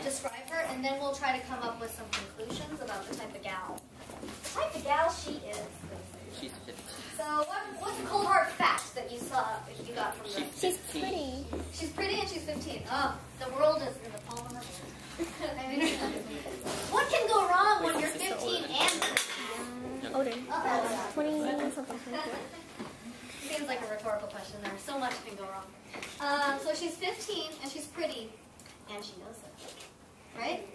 describe her, and then we'll try to come up with some conclusions about the type of gal. The type of gal she is. She's 15. So what's a cold hard fact that you got from her? She's pretty. She's pretty and she's 15. Oh, the world is in the palm of her hand. I mean, what can go wrong when you're 15 and 15? Older. 20 something. Seems like a rhetorical question there. So much can go wrong. So she's 15 and she's pretty, and she knows it, right?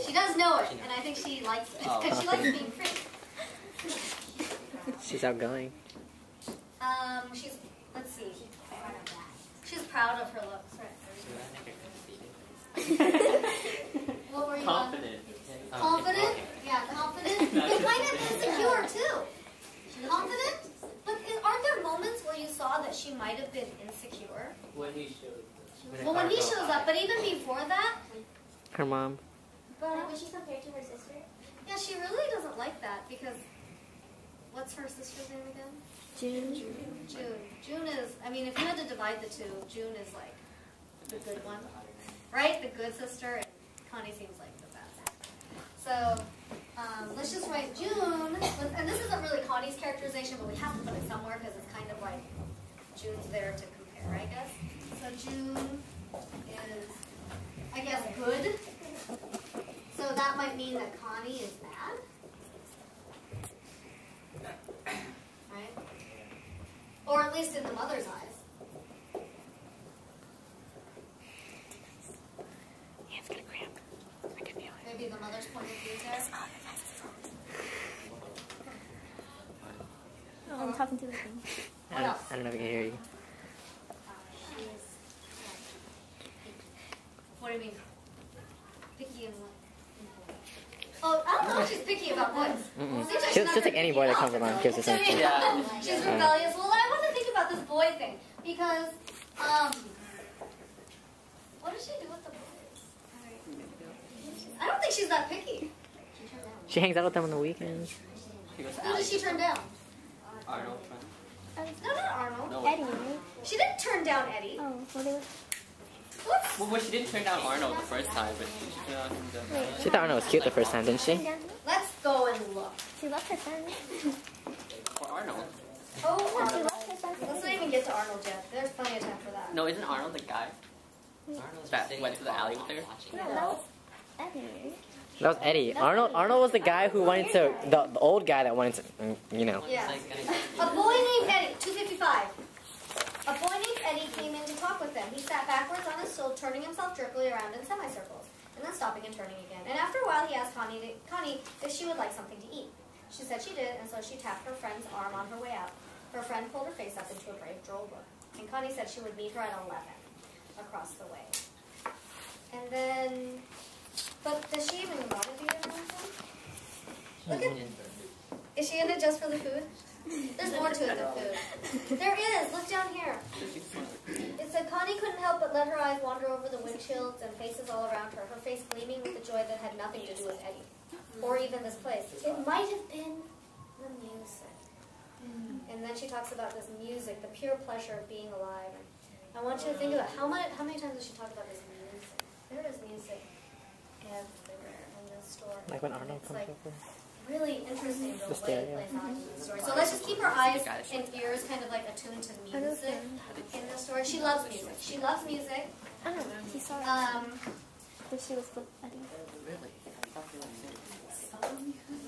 She does know it, and I think she likes it because she likes being pretty. She's outgoing. Let's see. She's proud of her looks, right? What were you Confident. Confident? Yeah, confident. But kind of insecure too. Confident? But aren't there moments where you saw that she might have been insecure? When he shows up. Well, when he shows up, but even before that? Her mom. But when she's compared to her sister? Yeah, she really doesn't like that because what's her sister's name again? June. June is, I mean, if you had to divide the two, June is like the good one, right? The good sister, and Connie seems like the bad. So, let's just write June, and this isn't really Connie's characterization, but we have to put it somewhere because it's kind of like June's there to compare, I guess. So June is, I guess, good. So that might mean that Connie is bad. Right? Or at least in the mother's eyes. Hands gonna cramp. I can feel it. Maybe the mother's point of view there. Oh, I'm talking to the thing. What else? I don't know if I can hear you. What do you mean? Picky and what? Oh, I don't know if she's picky about boys. Seems like She's just like any boy that comes along gives us something. She's rebellious. Well, I want to think about this boy thing because, what does she do with the boys? I don't think she's that picky. She hangs out with them on the weekends. Who does she turn down? Arnold. No, not Arnold. No. Eddie, right? She didn't turn down Eddie. Oh, well, they were... Whoops. Well, she didn't turn down Arnold the first time, but she turned down him. She thought Arnold was cute the first time, didn't she? Let's go and look. She loved her friend. For Arnold. Oh, She Arnold. loved her friend. Let's not even get to Arnold yet. There's plenty of time for that. No, isn't Arnold the guy that went to the alley with her? No, that was Eddie. That was Eddie. Arnold was the guy who wanted to, the old guy that wanted to, you know. Yeah. A boy named Eddie, 255. A boy named Eddie came in to talk with them. He sat backwards on his stool, turning himself jerkily around in semicircles, and then stopping and turning again. And after a while, he asked Connie if she would like something to eat. She said she did, and so she tapped her friend's arm on her way out. Her friend pulled her face up into a brave, droll look, and Connie said she would meet her at 11 across the way. And then, but does she even want to be in or anything? Look at, is she in it just for the food? There's more to it than food. There is. Look down here. It said Connie couldn't help but let her eyes wander over the windshields and faces all around her, her face gleaming with the joy that had nothing to do with Eddie, or even this place. It might have been the music. And then she talks about this music, the pure pleasure of being alive. And I want you to think about how many times does she talk about this music? There is music everywhere in this story. Like when Arnold comes like, over. really interesting the way stereo. it plays out in the story. So let's just keep our eyes and ears kind of like attuned to music in the story. She loves music. She loves music. I don't know. She saw it. But she was with Eddie. Really?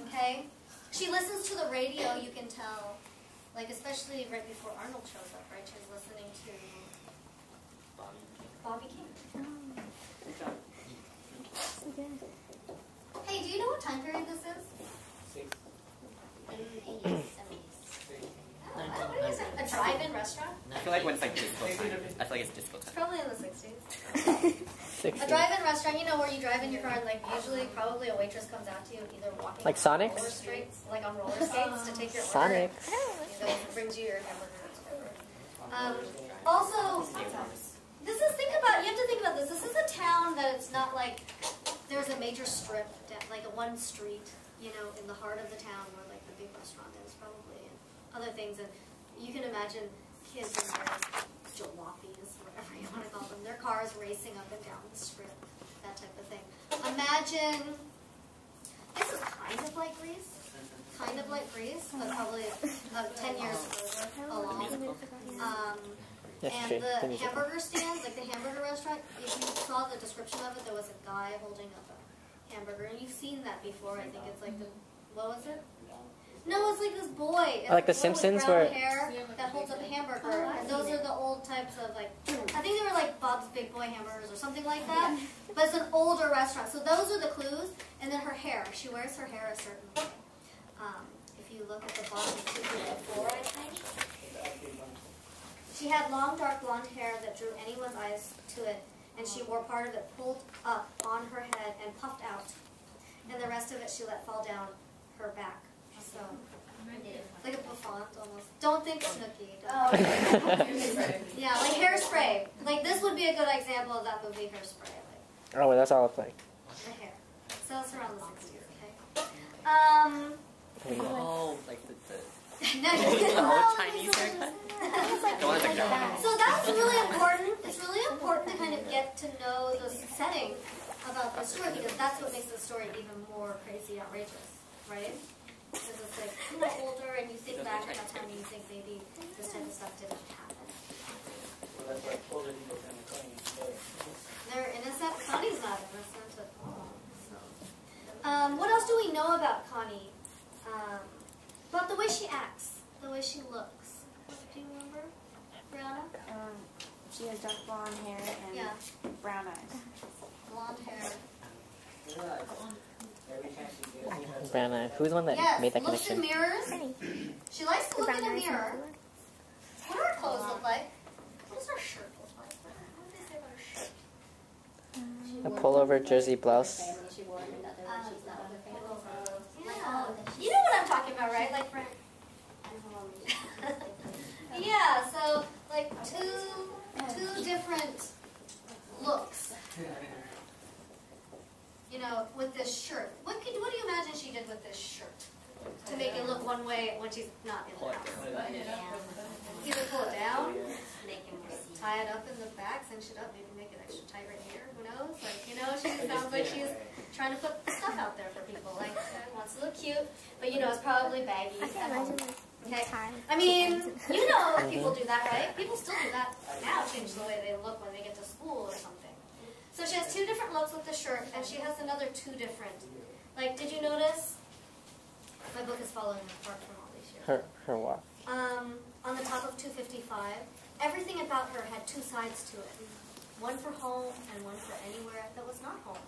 Okay. She listens to the radio, you can tell. Like, especially right before Arnold shows up, right? She's listening to Bobby King. So good. Hey, do you know what time period this is? In the 80s, 70s. What is it? A drive-in restaurant? I feel like when it's like disco time. I feel like it's disco It's time. probably in the 60s. 60. A drive-in restaurant, you know, where you drive in your car and, like, usually probably a waitress comes out to you either walking Like on Sonics? roller skates, like on roller skates to take your order. Sonics. You know, brings you your hamburger or whatever. Also, you have to think about this. This is a town that it's not like there's a major strip, like a one street, you know, in the heart of the town where like the big restaurant is probably and other things. And you can imagine kids in their jalopies, whatever you want to call them, their cars racing up and down the strip that type of thing. Imagine, this is kind of like Greece. Kind of like Greece, but probably 10 years further along. And the hamburger stand, like the hamburger restaurant, if you saw the description of it, there was a guy holding up a hamburger. And you've seen that before. I think it's like the, what was it? No, it's like this boy. It's like The boy Simpsons with brown where hair that holds up a hamburger. And those are the old types of like, I think they were like Bob's Big Boy hamburgers or something like that. But it's an older restaurant. So those are the clues. And then her hair. She wears her hair a certain way. If you look at the bottom of 254, I think. She had long, dark blonde hair that drew anyone's eyes to it, and she wore part of it pulled up on her head and puffed out, and the rest of it she let fall down her back. So, like a bouffant almost. Don't think Snooki. Yeah, like Hairspray. Like this would be a good example of that movie, Hairspray. Like, oh, that's all it's like. the hair. So it's around the 60s, okay? Oh, like the No, old Chinese haircut? So that's really important. It's really important to kind of get to know the setting about the story because that's what makes the story even more crazy, outrageous, right? Because it's like you're older and you think back at that time and you think maybe this type of stuff didn't happen. They're innocent. Connie's not innocent at all. So. What else do we know about Connie? About the way she acts, the way she looks. Do you remember, Brianna? She has dark blonde hair and brown eyes. Blonde hair. Brianna, who's the one that made that looks connection? in mirrors. She likes to look in a mirror. What do her clothes look like? What does her shirt look like? What did they say about her shirt? A pullover jersey blouse. You know what I'm talking about, right? Like, yeah. So, like two different looks. You know, with this shirt. What do you imagine she did with this shirt to make it look one way when she's not in the house? Either pull it down, tie it up in the back, cinch it up, maybe make it extra tight right here. Who knows? Like, you know, she sounds like she's trying to put stuff out there for people. Like, wants to look cute, but you know, it's probably baggy. Okay. I mean, you know, people do that, right? People still do that now, change the way they look when they get to school or something. So she has two different looks with the shirt, and she has another two different. Like, did you notice? My book is following apart from all these years. Her what? On the top of 255, everything about her had two sides to it. One for home and one for anywhere that was not home.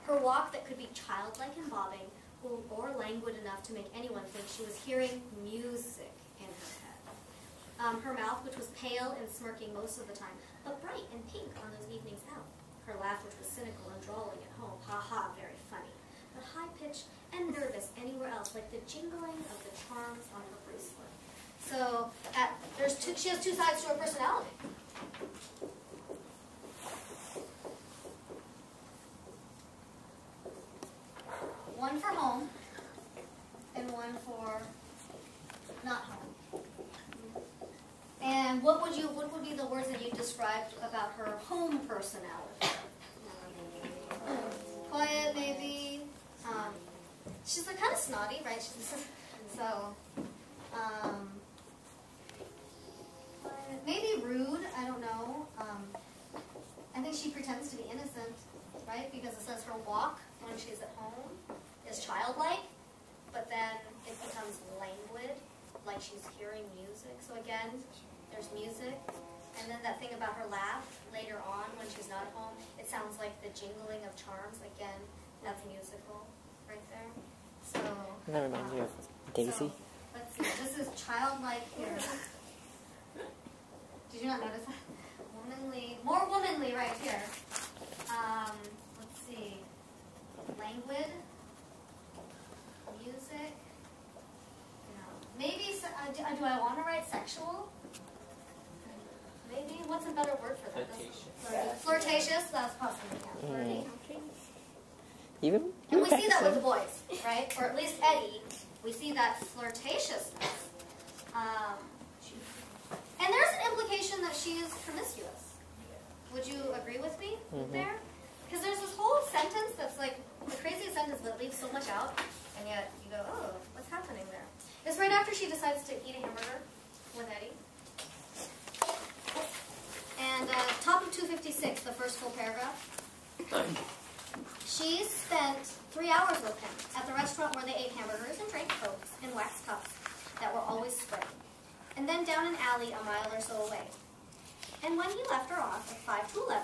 Her walk that could be childlike and bobbing, or languid enough to make anyone think she was hearing music in her head. Her mouth, which was pale and smirking most of the time, but bright and pink on those evenings out. Her laugh, which was cynical and drawling at home, ha ha, very funny, but high-pitched and nervous anywhere else, like the jingling of the charms on her bracelet. So she has two sides to her personality. One for home and one for not home. And what would be the words that you described about her home personality? Quiet, maybe. She's like kind of snotty, right? So, maybe rude. I don't know. I think she pretends to be innocent, right? Because it says her walk when she's at home is childlike, but then it becomes languid, like she's hearing music. So again, there's music, and then that thing about her laugh later on when she's not at home, it sounds like the jingling of charms. Again, that's musical right there. So That reminds me of Daisy. So, let's see. This is childlike here. Did you not notice that? Womanly, more womanly right here. Let's see. Languid. Music. Maybe, do I want to write sexual? Maybe. What's a better word for that? Flirtatious. Flirtatious, that's possibly, yeah. Flirty. You And we see that with the boys, right? Or at least Eddie. We see that flirtatiousness. And there's an implication that she is promiscuous. Would you agree with me there? Because there's this whole it leaves so much out, and yet you go, oh, what's happening there? It's right after she decides to eat a hamburger with Eddie. And top of 256, the first full paragraph. She spent 3 hours with him at the restaurant where they ate hamburgers and drank Cokes in wax cups that were always sprayed. And then down an alley a mile or so away. And when he left her off at 5 to 11,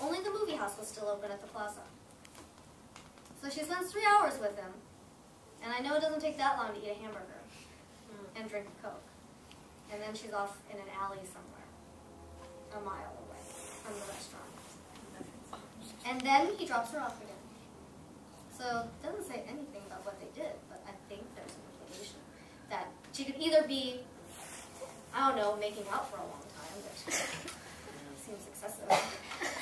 only the movie house was still open at the plaza. So she spends 3 hours with him, and I know it doesn't take that long to eat a hamburger and drink a Coke. And then she's off in an alley somewhere, a mile away from the restaurant. And then he drops her off again. So it doesn't say anything about what they did, but I think there's an implication that she could either be, I don't know, making out for a long time, which seems excessive.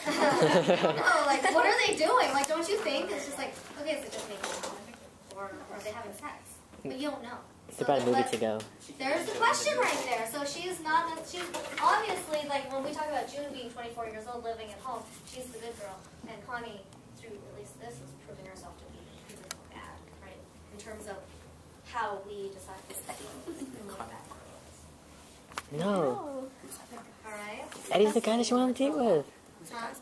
No, like, what are they doing? Like, don't you think? It's just like, okay, so just making out. Or are they having sex? But you don't know. It's about a movie to go. There's the question right there. So she's not, she's obviously, like, when we talk about June being 24 years old, living at home, she's the good girl. And Connie, through at least this, is proving herself to be bad, right? In terms of how we decide to look back. No. Alright? Eddie's the guy that she went on a date with.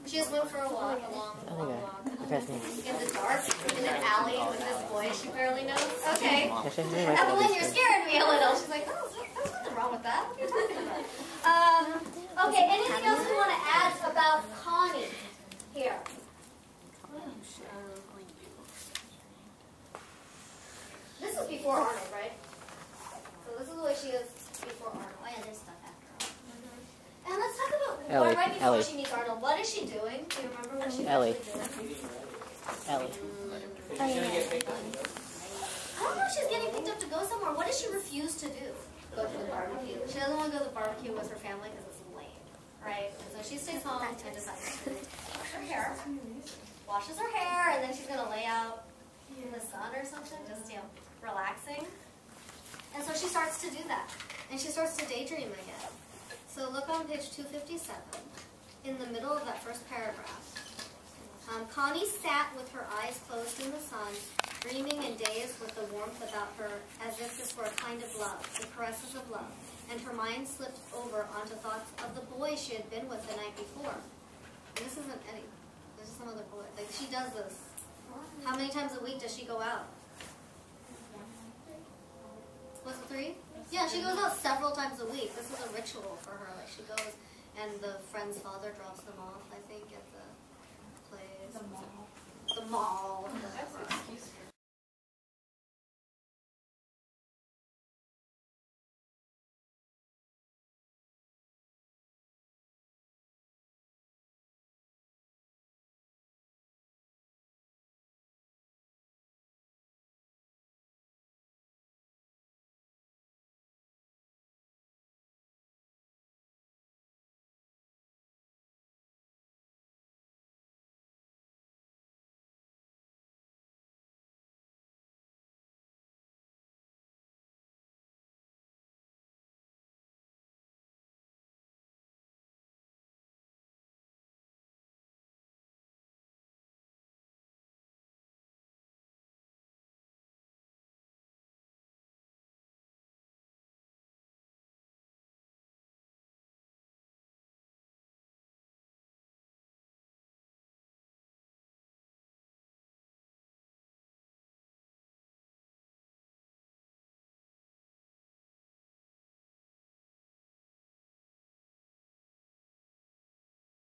She just went for a walk, a long walk. Okay. In the dark, in an alley with this boy she barely knows. Okay. Actually, Evelyn, you're scaring me a little. She's like, oh, there's nothing wrong with that. What are you talking about? Okay, anything else we want to add about Connie here? This is before Arnold, right? So this is the way she is before Arnold. Oh yeah, there's stuff after all. And let's talk about right before she meets Arnold. What is she doing? Do you remember what she's actually doing? Ellie. Oh, yeah. I don't know if she's getting picked up to go somewhere. What does she refuse to do? Go to the barbecue. She doesn't want to go to the barbecue with her family because it's lame, right? And so she stays home and decides to wash her hair. Washes her hair, and then she's going to lay out in the sun or something, just, you know, relaxing. And so she starts to do that. And she starts to daydream again. So look on page 257, in the middle of that first paragraph. Connie sat with her eyes closed in the sun, dreaming and dazed with the warmth about her, as if this were a kind of love, the caresses of love, and her mind slipped over onto thoughts of the boy she had been with the night before. And this isn't any, this is some other boy. Like, she does this. How many times a week does she go out? Was it 3? Yeah, she goes out several times a week. This is a ritual for her. Like, she goes, and the friend's father drops them off, I think, at the